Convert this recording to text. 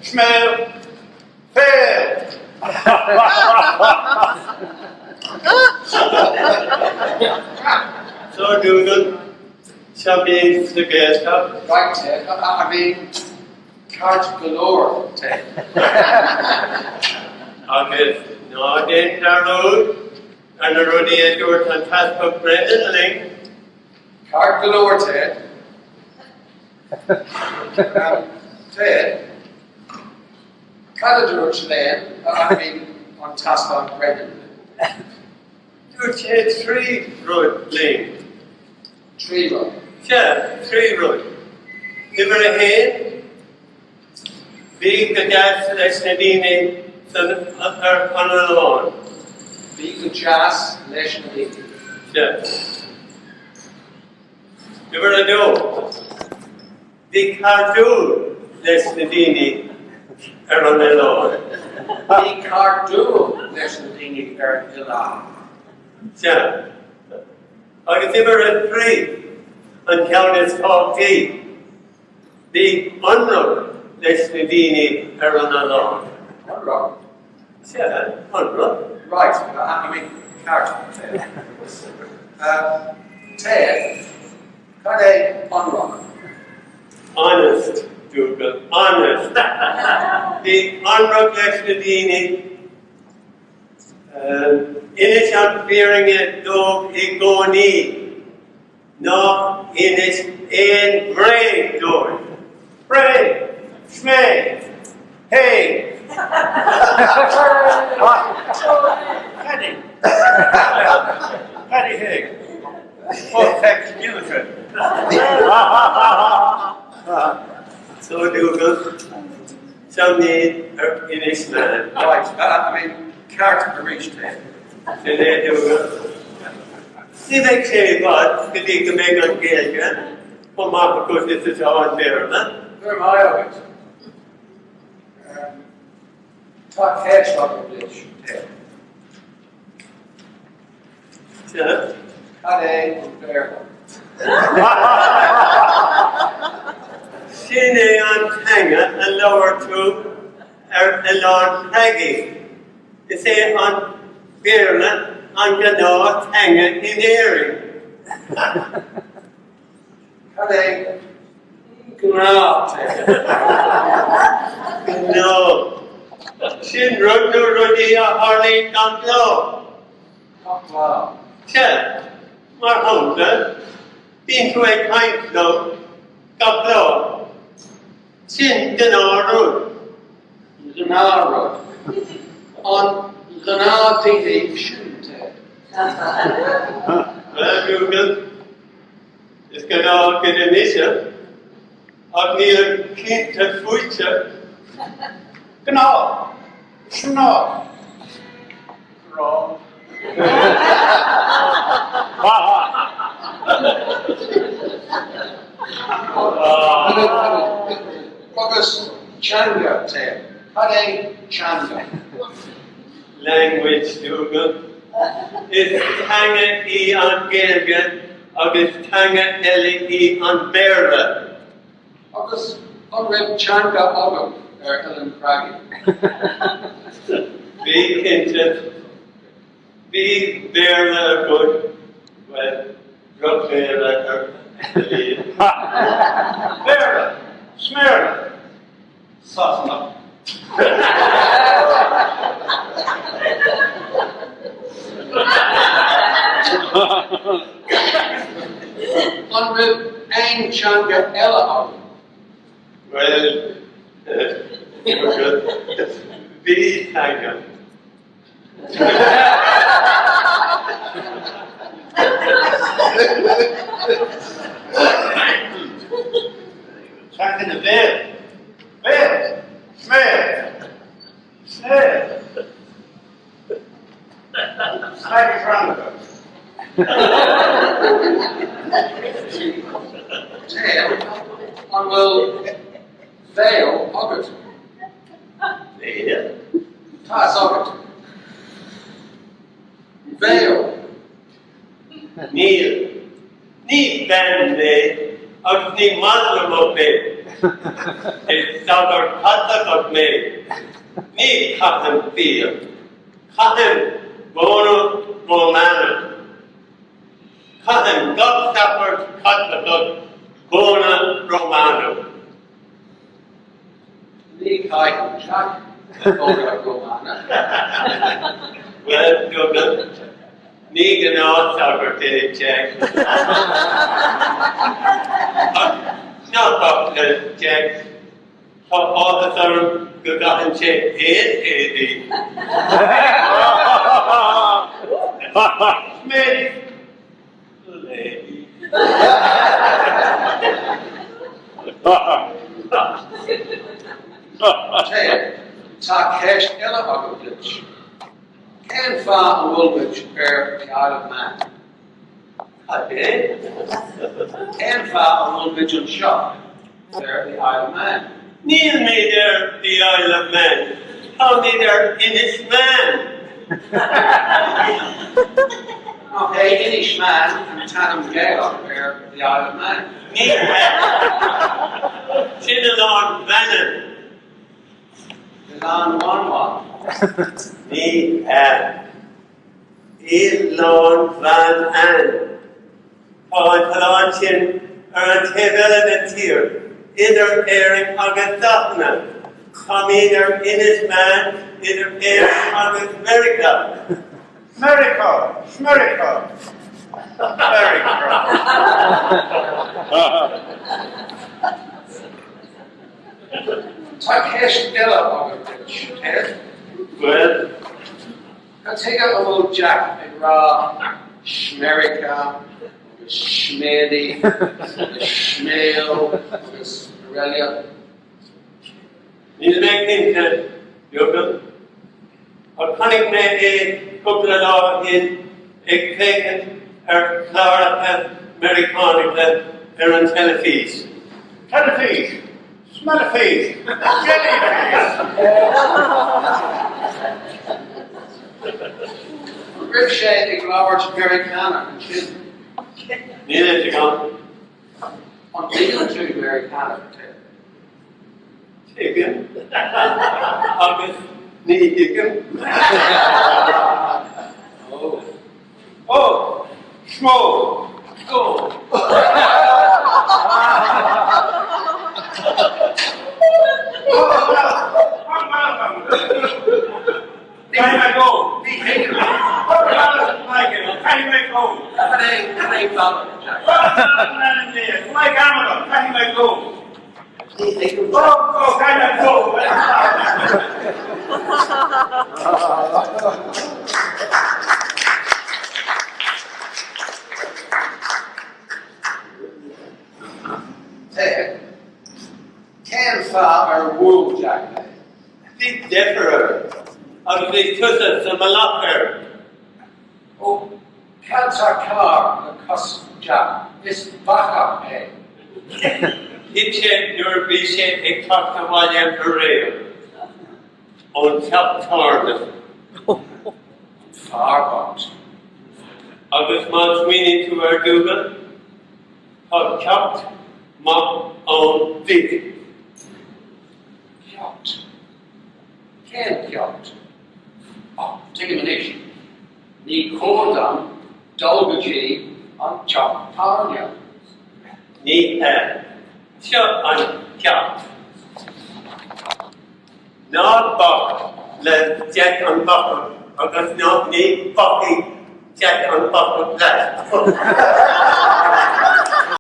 Smell. Fail. So Dougal, shall be the guest up. Right, Ted. I mean, cards galore, Ted. Okay, no, then the road, and the road is your fantastic Brendan Link. Card galore, Ted. Ted. Calendar then, I mean, on task on Brendan. You said 3 road lane. 3 road. Yeah, 3 road. Give her a hand. Big the gas less Nadine on the lawn. Big jazz, nationally. Yeah. Give her a do. Big cartoon less Nadine on the lawn. Big cartoon, nationally, the law. Yeah. I can give her a 3 and count as 14. The unroad less Nadine on the lawn. One road. Yeah, unroad. Right, I mean, card, Ted. Ted, card A, unroad. Honest, Dougal, honest. The unroad less Nadine. Inis an fearing it do igoni. No, inis ein brain do. Brain, smay, hey. Paddy. Paddy Hig. Oh, thanks, Gilligan. So Dougal, some need inis man. Right, I mean, card reached Ted. Today Dougal. See they say God, que diga que me ganha, o mapa que você está on there, né? Where am I of it? Talk cash on the ditch, Ted. Yeah. Card A, Bearnaí. Sine on Tanga and lower to along Peggy. They say on Bearnaí on the north Tanga in Erin. Card A, Gnarl, Ted. No. Sin run no ruddy a Harley don't know. Oh, wow. Check. My home, been to a pint though. Got low. Sin dinner road. Gnarl Road. On Gnarl TV, shouldn't Ted? Well, Dougal, it's gonna get a mission. I've near kind to future. Gnarl. Gnarl. Wrong. August Changa, Ted. Hade Changa. Language, Dougal. It's Tanga E on Gilgan, August Tanga L-E on Bearnaí. August Unread Changa August, Ellen Craggy. Be Kinton. Be Bearnaí good. Well, drop Bearnaí. Bearnaí. Smyrna. Soften up. Unread Ang Changa Ella August. Well, be Tanga. Back in the bed. Bed. Smell. Smell. Slightly from Ted, on will veil August. Yeah. Tas August. Veil. Neil. Ni bende. Of ni Muslim of it. It's Dr. Radharc me. Ni Cahan Feel. Cahan Bono Romana. Cahan Dr. Radharc Bona Romano. Ni Cahan Jack. Romana. Well, Dougal. Ni Gnaw Dr. Jack. Not Dr. Jack. All the time, good God, and check it, Maybe. Lady. tAthair Ó Doibhlin. Can far a Woolwich the Isle of Man. Okay. Can far a Woolwich on shop the Isle of Man. Neil made there the Isle of Man. How made there Inish Man? Okay, Inish Man and Tanam Gale the Isle of Man. Neil Chinalon Vannon. Milan one. Neil Elon Van Ann. Paul Calanchin and Hevelin here. Either airing Agatha. Come either Inish Man, either airing America. Miracle! tAthair Ó Doibhlin. Well, I'll take out a little Jack and Ra, Shmerica, Shmedi, Shmail, Aurelia. Neil McNinton, Dougal. Or cunning me a couple of law in a taken Clara Americanica and Telefees. Telefees, smell a fees, jellyfish. Ribshay, Iglawart, Americana, and Chin. Neil to go. On legal to Americana. Chicken. August, knee chicken. Oh, smoke. Go. Can I go? Can I go? Like Amazon, can I go? Oh, can I go? Can far or wool Jack? The Deferer of the Tussas of Malacca. Oh, Caltacar, the Cus Jack, is Baka. Hitche nur bishe ek takta William Pereira. On top target. Farbot. August months we need to our Dougal. Have chopped mop on feet. Kjot. Ken Kjot. Oh, take a minute. Ni Kordan, Dolgaji, on Chop Parnia. Ni chop on chop. Not buck. Let Jack on buck. August not need bucking Jack on buck.